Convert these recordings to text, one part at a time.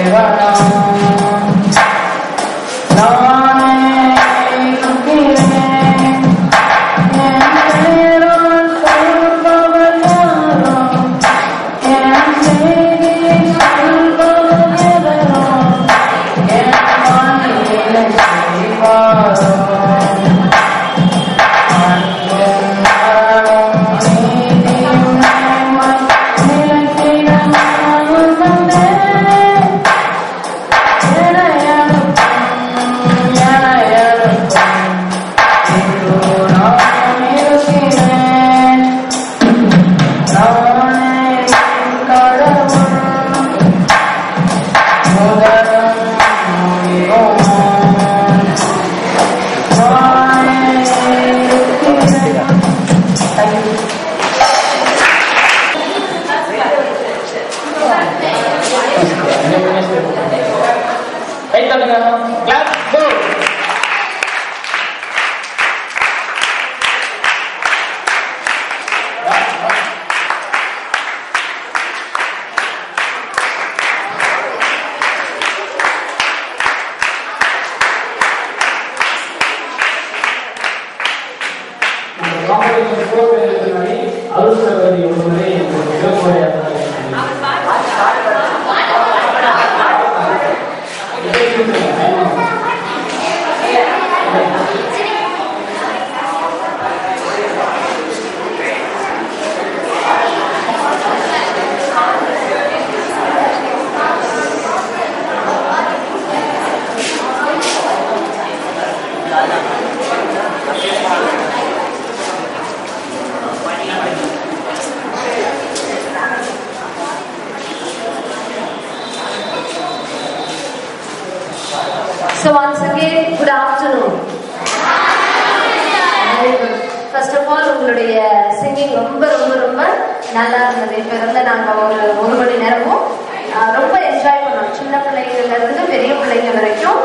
So once again, good afternoon. First of all, உங்களுடைய singing ரொம்ப நல்லா இருந்தது. இப்ப இருந்த நாங்க ஒரு மணி நேரமும் ரொம்ப என்ஜாய் பண்ணோம். சின்ன பிள்ளைங்கள்ல இருந்து பெரிய பிள்ளைங்க வரைக்கும்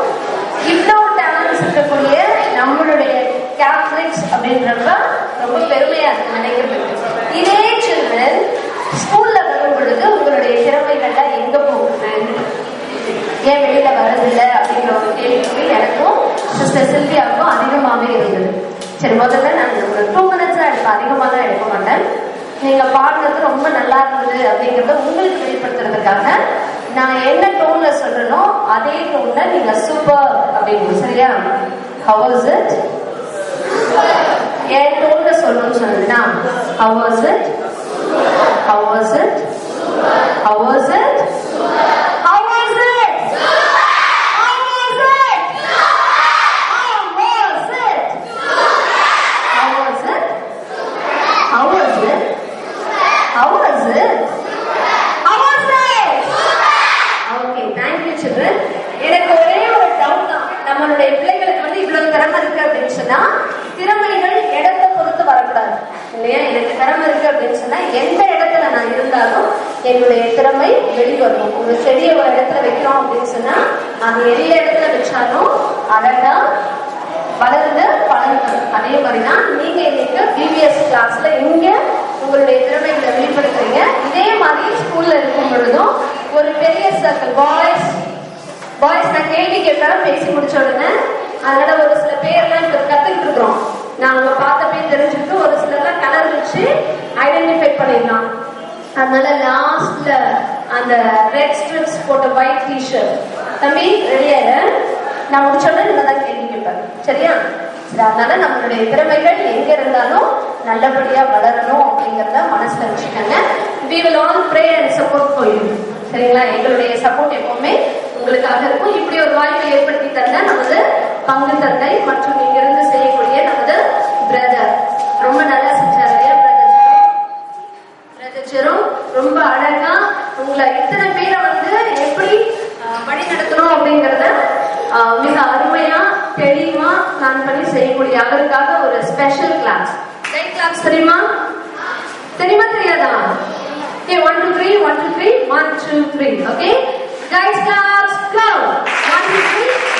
இவ்வளவு டேலண்ட்ஸ் இருக்கக்கூடிய நம்மளுடைய கேத்தலிக்ஸ் அப்படின்றப்ப ரொம்ப பெருமையா இருக்கு நினைக்கிறதுக்கு. இதே சில்ட்ரன் ஸ்கூல்ல வரும் பொழுது உங்களுடைய திறமைகள்லாம் எங்க போகுது, ஏன் வெளியில வரதில்லை அப்படிங்கிற ஒரு கேள்வி எனக்கும் சிஸ்டர் சில்வியாவுக்கும் அதிகமாகவே இருந்தது. சரி, முதல்ல நான் ஒரு 2 minutes அதிகமாக தான் எடுக்க மாட்டேன். நீங்க பாடுறது ரொம்ப நல்லா இருந்தது அப்படிங்கறத உங்களுக்கு வெளிப்படுத்துறதுக்காக நான் என்ன டோன்ல சொல்றனோ அதே டோன்ல நீங்க சூப்பர் அப்படின்னு, சரியா? How was it? என் டோன்ல சொல்லணும்னு சொன்னா how was it? How was it? How was it? How was it? எனக்கு ஒரே ஒரு டவுட் தான், நம்மளுடைய பிள்ளைகளுக்கு வந்து இவ்வளவு திறமை இருக்கு அப்படின்னு சொன்னா திறமைகள் இடத்தை பொறுத்து வரக்கூடாது இல்லையா? எனக்கு திறமை இருக்கு அப்படின்னு சொன்னா எந்த இடத்துல நான் இருந்தாலும் என்னுடைய திறமை வெளிவரணும். ஒரு செடியை ஒரு இடத்துல வைக்கிறோம் அப்படின்னு சொன்னா அது எல்லா இடத்துல வச்சாலும் அழகா வளர்ந்து பழகணும். அதே மாதிரிதான் நீங்க இன்னைக்கு பிபிஎஸ் கிளாஸ்ல இங்க உங்களுடைய திறமைகளை வெளிப்படுத்துறீங்க. இதே மாதிரி ஸ்கூல்ல இருக்கும் பொழுதும் ஒரு பெரிய சர்க்கிள் பாய்ஸ் நான் கேள்வி கேட்டாலும் பேசி முடிச்ச உடனே அதனால ஒரு சில பேர்லாம் இப்ப கத்துக்கிட்டு இருக்கிறோம். நாங்க பார்த்த பேர் தெரிஞ்சுட்டு ஒரு சிலர்லாம் கலர் வச்சு ஐடென்டிஃபை பண்ணிடலாம். அதனால லாஸ்ட்ல அந்த ரெட் ஸ்ட்ரிப்ஸ் போட்ட ஒயிட் டிஷர்ட் தம்பி ரெடியாரு, நான் முடிச்சோட நீங்க தான் கேள்வி கேட்பேன், சரியா? சரி, அதனால நம்மளுடைய திறமைகள் எங்க இருந்தாலும் நல்லபடியா வளரணும் அப்படிங்கறத மனசுல வச்சுக்கோங்க. We will all pray and support for you. சரிங்களா? எங்களுடைய சப்போர்ட் எப்பவுமே உங்களுக்காக இருக்கும். இப்படி ஒரு வாய்ப்பை ஏற்படுத்தி தந்த நமது பங்கு தந்தை மற்றும் இங்கிருந்து செய்யக்கூடிய நமது பிரதர் ரொம்ப நல்லா செஞ்சாரு. பிரதர் ரொம்ப அழகா உங்களை இத்தனை பேரை வந்து எப்படி வழி நடத்தணும் அப்படிங்கறத மிக அருமையா தெளிவா பிளான் பண்ணி செய்யக்கூடிய அவருக்காக ஒரு ஸ்பெஷல் கிளாஸ். தெரியுமா தெரியாதா? Okay, 1 2 3 1 2 3 1 2 3. Okay, guys, class go. 1 2 3